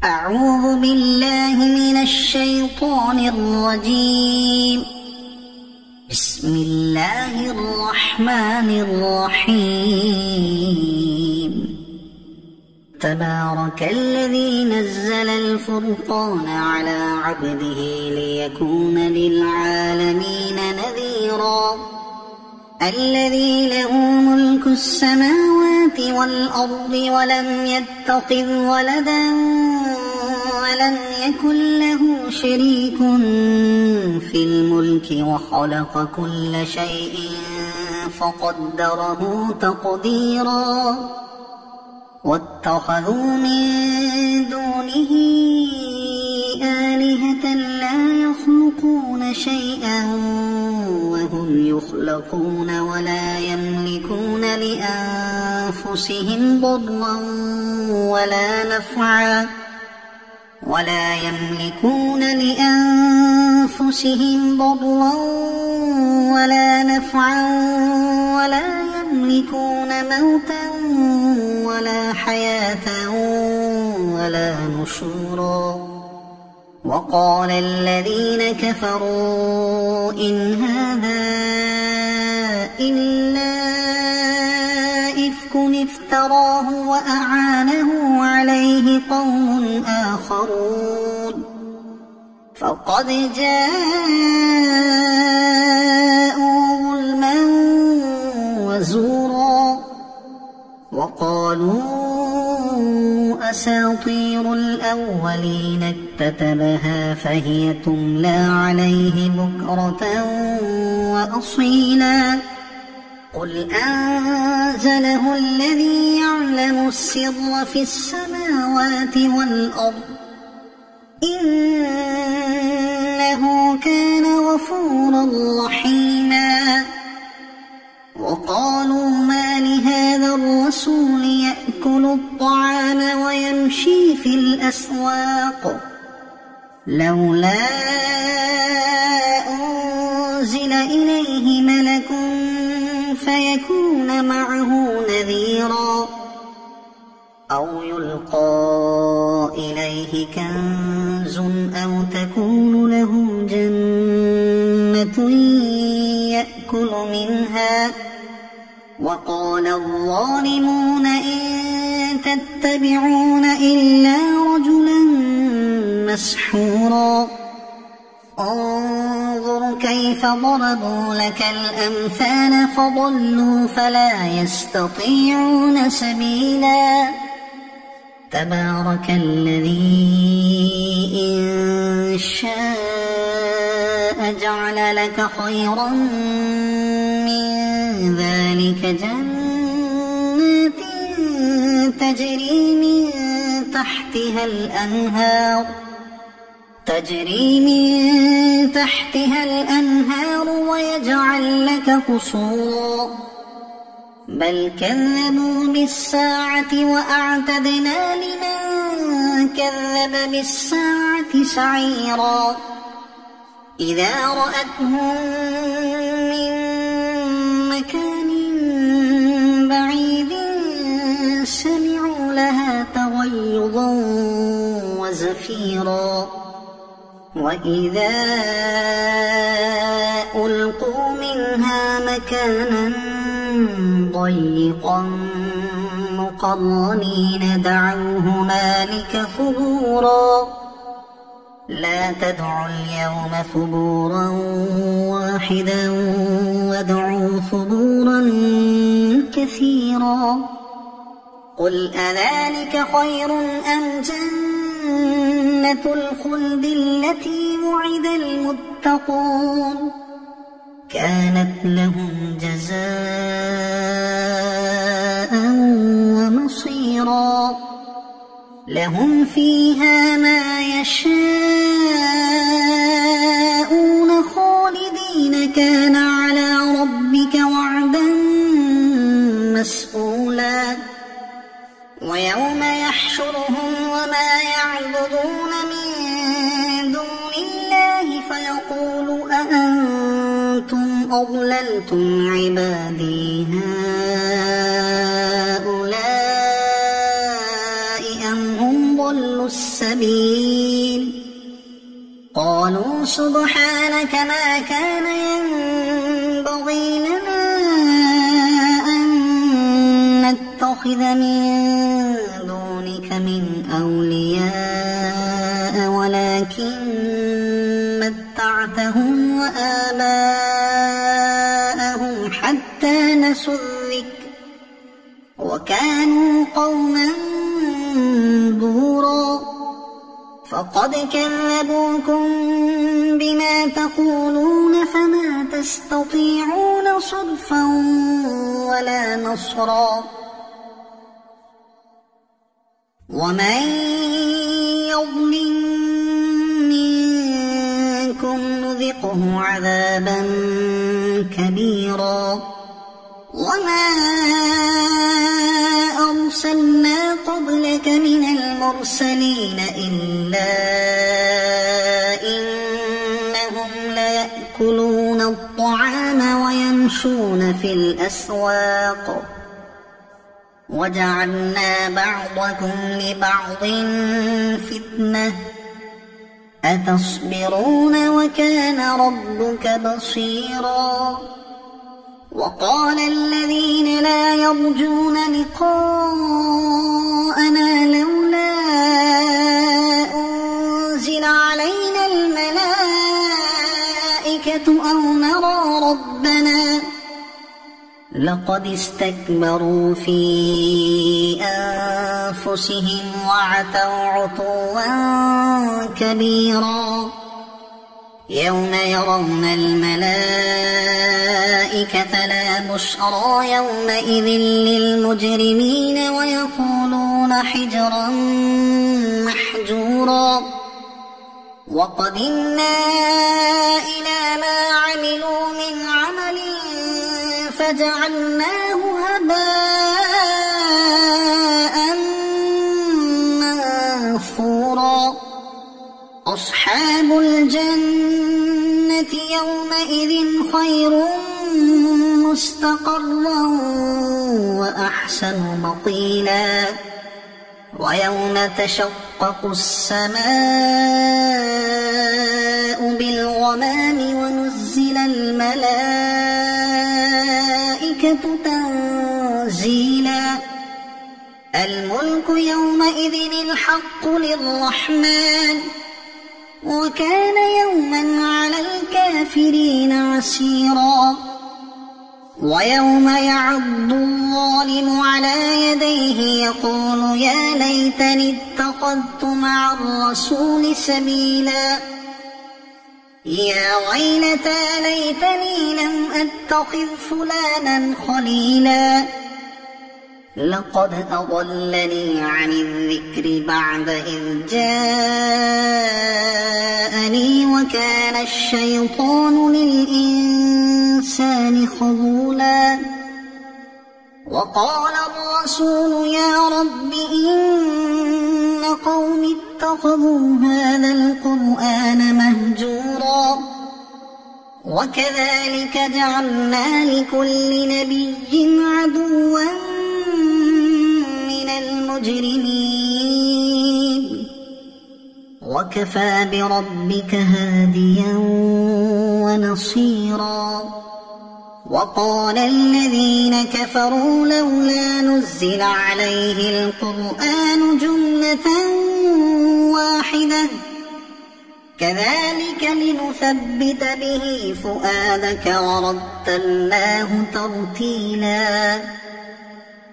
أعوذ بالله من الشيطان الرجيم. بسم الله الرحمن الرحيم. تبارك الذي نزل الفرقان على عبده ليكون للعالمين نذيرا. الذي له ملك السماوات والأرض ولم يتخذ ولدا ولم يكن له شريك في الملك وخلق كل شيء فقدره تقديرا. واتخذوا من دونه آلهة لا يخلقون شيئا وهم يخلقون ولا يملكون لأنفسهم ضرا ولا نفعا ولا يملكون موتا ولا حياة ولا نشورا. وقال الذين كفروا إن هذا إلا إفك افتراه وأعانه عليه قوم آخرون فقد جاءوا ظلما وزورا. وقالوا أساطير الأولين اكتتبها فهي تملى عليه بكرة وأصيلا. قل أنزله الذي يعلم السر في السماوات والأرض إنه كان غفورا رحيما. وقالوا ما لهذا الرسول يأكل الطعام ويمشي في الأسواق لولا أنزل إليه ملك فيكون معه نذيرا أو يلقى إليه كنز أو تكون له جنة يأكل منها. وقال الظالمون إن تتبعون إلا رجلا مسحورا. انظر كيف ضربوا لك الأمثال فضلوا فلا يستطيعون سبيلا. تبارك الذي إن شاء جعل لك خيرا من ذلك جنات تجري من تحتها الأنهار ويجعل لك قصورا. بل كذبوا بالساعة وأعتدنا لمن كذب بالساعة سعيرا. إذا رأتهم من مكان بعيد سمعوا لها تغيظا وزفيرا. وإذا ألقوا منها مكانا ضيقا مقرنين دعوا هنالك ثبورا. لا تدعوا اليوم ثبورا واحدا وادعوا ثبورا كثيرا. قل أذلك خير أم جنة الخلد التي وعد المتقون كانت لهم جزاء ومصيرا. لهم فيها ما يشاءون خالدين كان على ربك وعدا مسئولا. ويوم يحشرهم وما يعبدون من دون الله فيقول أأنتم أضللتم عبادي هؤلاء يضل السبيل. قالوا سبحانك ما كان ينبغي لنا أن نتخذ من دونك من أولياء ولكن متعتهم وآباءهم حتى نسوا الذكر وكانوا قوما بورا. فقد كذبوكم بما تقولون فما تستطيعون صرفا ولا نصرا. ومن يظلم منكم نذقه عذابا كبيرا. وما أرسلنا قبلك من المرسلين إلا إنهم ليأكلون الطعام ويمشون في الأسواق وجعلنا بعضكم لبعض فتنة أتصبرون وكان ربك بصيرا. وقال الذين لا يرجون لقاءنا لولا أنزل علينا الملائكة أو نرى ربنا لقد استكبروا في أنفسهم وعتوا عتوا كبيرا. يوم يرون الملائكة لا بشرى يومئذ للمجرمين ويقولون حجرا محجورا. وقدمنا إلى ما عملوا من عمل فجعلناه هباء منثورا. أصحاب الجنة يومئذ خير مستقرا وأحسن مقيلا. ويوم تشقق السماء بالغمام ونزل الملائكة تنزيلا. الملك يومئذ الحق للرحمن وكان يوما على الكافرين عسيرا. ويوم يعض الظالم على يديه يقول يا ليتني اتخذت مع الرسول سبيلا. يا ويلتى ليتني لم أتخذ فلانا خليلا لقد أضلني عن الذكر بعد إذ جاءني وكان الشيطان للإنسان خذولا. وقال الرسول يا رب إن قومي اتخذوا هذا القرآن مهجورا. وكذلك جعلنا لكل نبي عدوا من المجرمين وكفى بربك هاديا ونصيرا. وقال الذين كفروا لولا نزل عليه القرآن جملة واحدة كذلك لنثبت به فؤادك ورتلناه ترتيلا.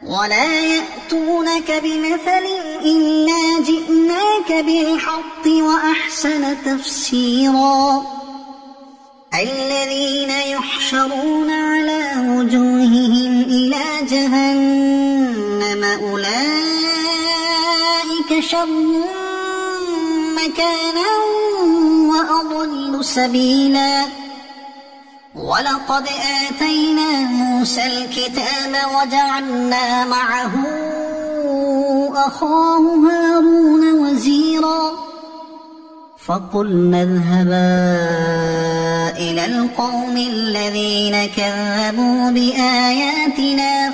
ولا يأتونك بمثل إلا جئناك بالحق وأحسن تفسيرا. الذين يحشرون على وجوههم إلى جهنم أولئك شر مكانا وأضل سبيلا. ولقد آتينا موسى الكتاب وجعلنا معه أخاه هارون وزيرا. فقلنا اذهبا إلى القوم الذين كذبوا بآياتنا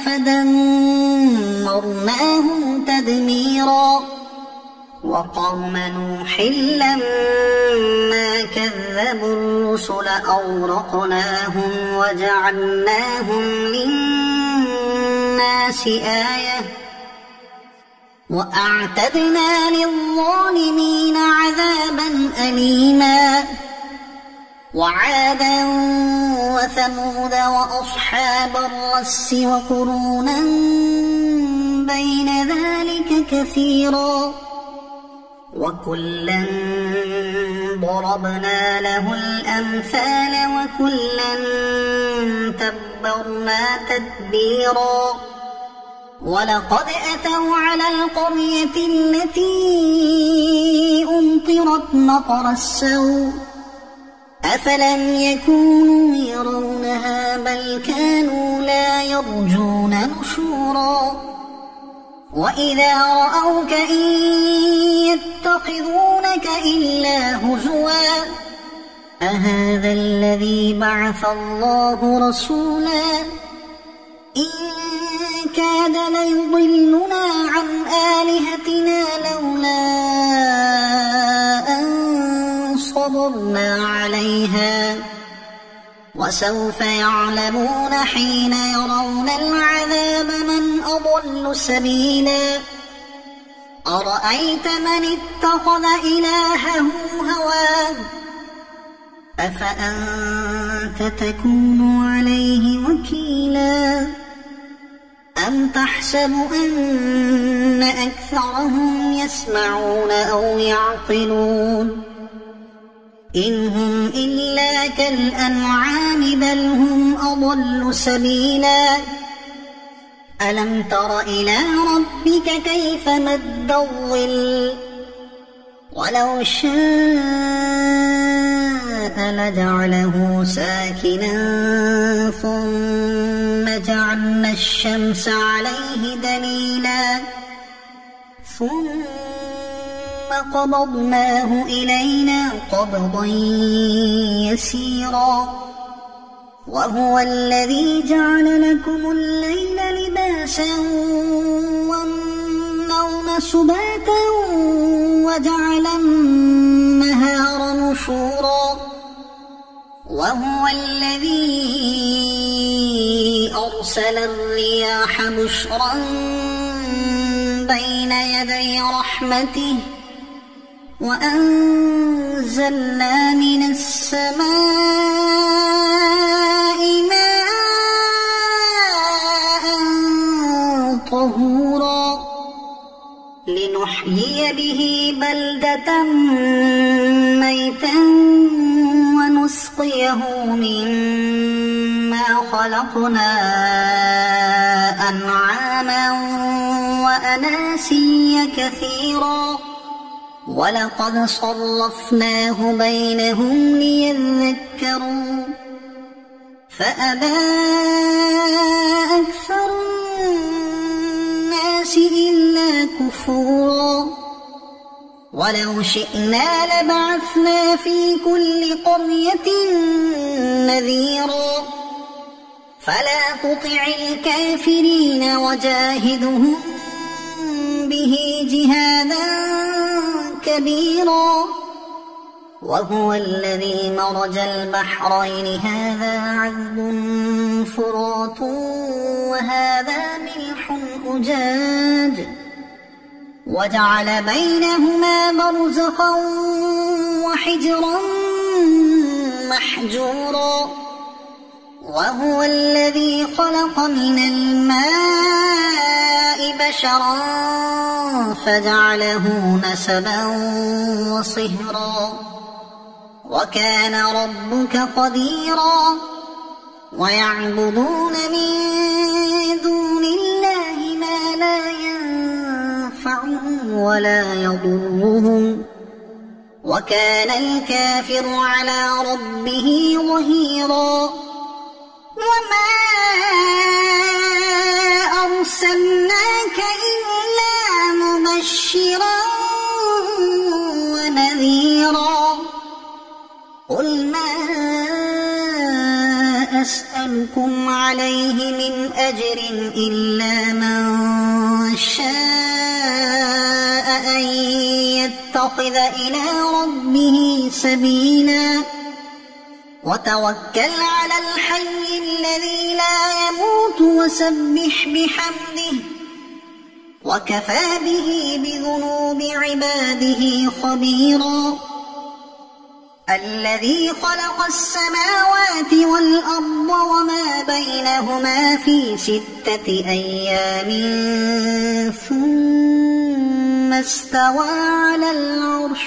فدمرناهم تدميرا. وقوم نوح لما كذبوا الرسل أغرقناهم وجعلناهم للناس آية وأعتدنا للظالمين عذابا أليما وعادا وثمود وأصحاب الرس وقرونا بين ذلك كثيرا وكلا ضربنا له الأمثال وكلا تبرنا تتبيرا ولقد أتوا على القرية التي أمطرت مطر السوء أفلم يكونوا يرونها بل كانوا لا يرجون نشورا وإذا رأوك إن يتخذونك إلا هزوا أهذا الذي بعث الله رسولا إن كاد ليضلنا عن آلهتنا لولا أن صبرنا عليها وسوف يعلمون حين يرون العذاب من أضل سبيلا أرأيت من اتخذ إلهه هواه أفأنت تكون عليه وكيلا أم تحسب أن أكثرهم يسمعون أو يعقلون إن هم إلا كالأنعام بل هم أضل سبيلا ألم تر إلى ربك كيف مد الظل ولو شاء لجعله ساكنا ثم جعلنا الشمس عليه دليلا ثم قبضناه إلينا قبضا يسيرا وهو الذي جعل لكم الليل لباسا والنوم سباتا وجعل النهار نشورا وهو الذي أرسل الرياح بشرا بين يدي رحمته وأنزلنا من السماء ماء طهورا لنحيي به بلدة ميتا ونسقيه مما خلقنا أنعاما وأناسيا كثيرا ولقد صرفناه بينهم ليذكروا فأبى أكثر الناس إلا كفورا ولو شئنا لبعثنا في كل قرية نذيرا فلا تطع الكافرين وجاهدهم به جهادا كبيرا وهو الذي مرج البحرين هذا عذب فرات وهذا ملح أجاج وجعل بينهما برزخا وحجرا محجورا وهو الذي خلق من الماء بشرا فجعله نسبا وصهرا وكان ربك قديرا ويعبدون من دون الله ما لا ينفعهم ولا يضرهم وكان الكافر على ربه ظهيرا وما أرسلناك إلا مبشرا ونذيرا قل ما أسألكم عليه من أجر إلا من شاء أن يتخذ إلى ربه سبيلا وتوكل على الحي الذي لا يموت وسبح بحمده وكفى به بذنوب عباده خبيرا الذي خلق السماوات والأرض وما بينهما في 6 أيام ثم استوى على العرش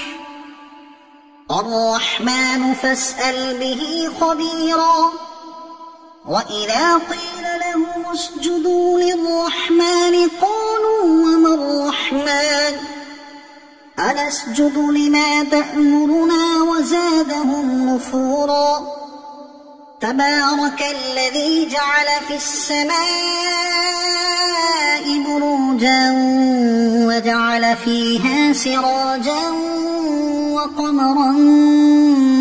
الرحمن فاسأل به خبيرا وإذا قيل لهم اسجدوا للرحمن قالوا وما الرحمن أنسجد لما تأمرنا وزادهم نفورا تبارك الذي جعل في السماء بروجا وجعل فيها سراجا وقمرا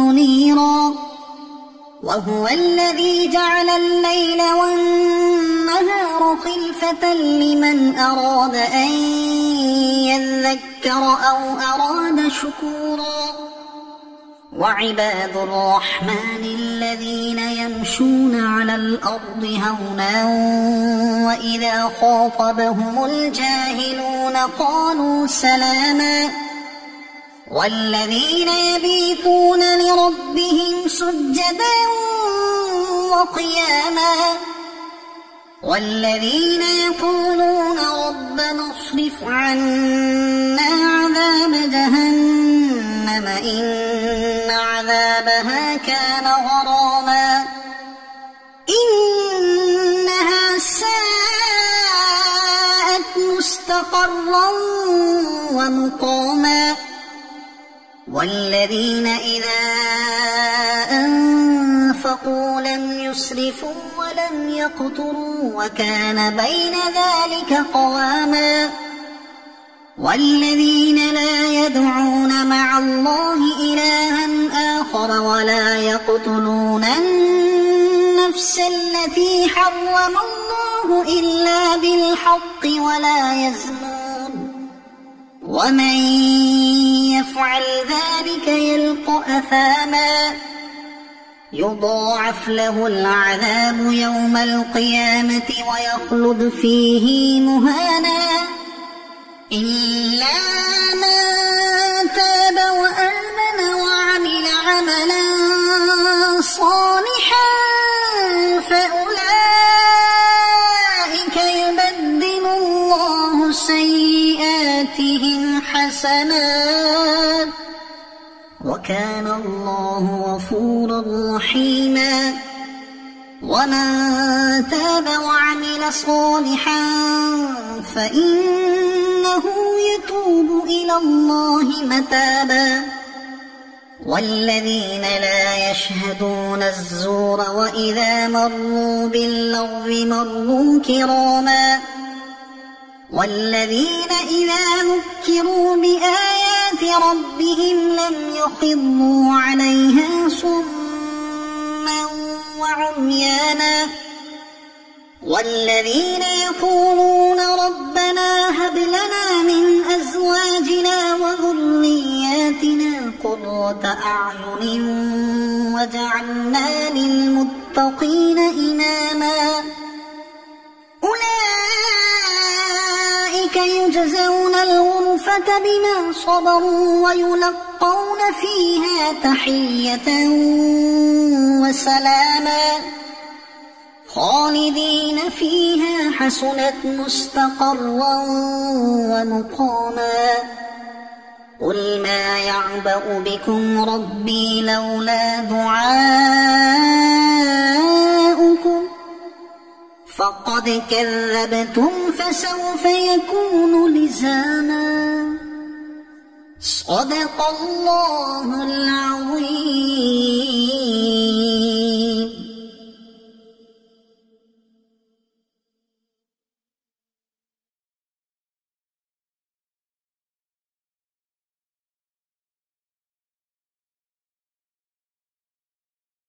منيرا وهو الذي جعل الليل والنهار خلفة لمن أراد أن يذكر أو أراد شكورا وعباد الرحمن الذين يمشون على الأرض هونا وإذا خاطبهم الجاهلون قالوا سلاما والذين يبيتون لربهم سجدا وقياما والذين يقولون ربنا اصرف عنا عذاب جهنم إن عذابها كان غراما إنها ساءت مستقرا ومقاما والذين إذا أنفقوا لم يسرفوا ولم يقتروا وكان بين ذلك قواما والذين لا يدعون مع الله إلها آخر ولا يقتلون النفس التي حرم الله إلا بالحق ولا يزنون ومن يفعل ذلك يلقى أثاما يضاعف له العذاب يوم القيامة ويخلد فيه مهانا إلا من تاب وآمن وعمل عملا صالحا فأولئك يبدل الله سيئاتهم حسنات وكان الله غفورا رحيما ومن تاب وعمل صالحا فإنه يتوب إلى الله متابا والذين لا يشهدون الزور وإذا مروا باللغو مروا كراما والذين إذا ذكروا بآيات ربهم لم يخروا عليها صما وعميانا والذين يقولون ربنا هب لنا من أزواجنا وذرياتنا قرة أعين وجعلنا للمتقين إماما أولئك يجزون الغرفة بما صبروا ويلقون فيها تحية وسلاما خالدين فيها حسنت مستقرا ومقاما قل ما يعبأ بكم ربي لولا دعاؤكم فقد كذبتم فسوف يكون لزاما صدق الله العظيم.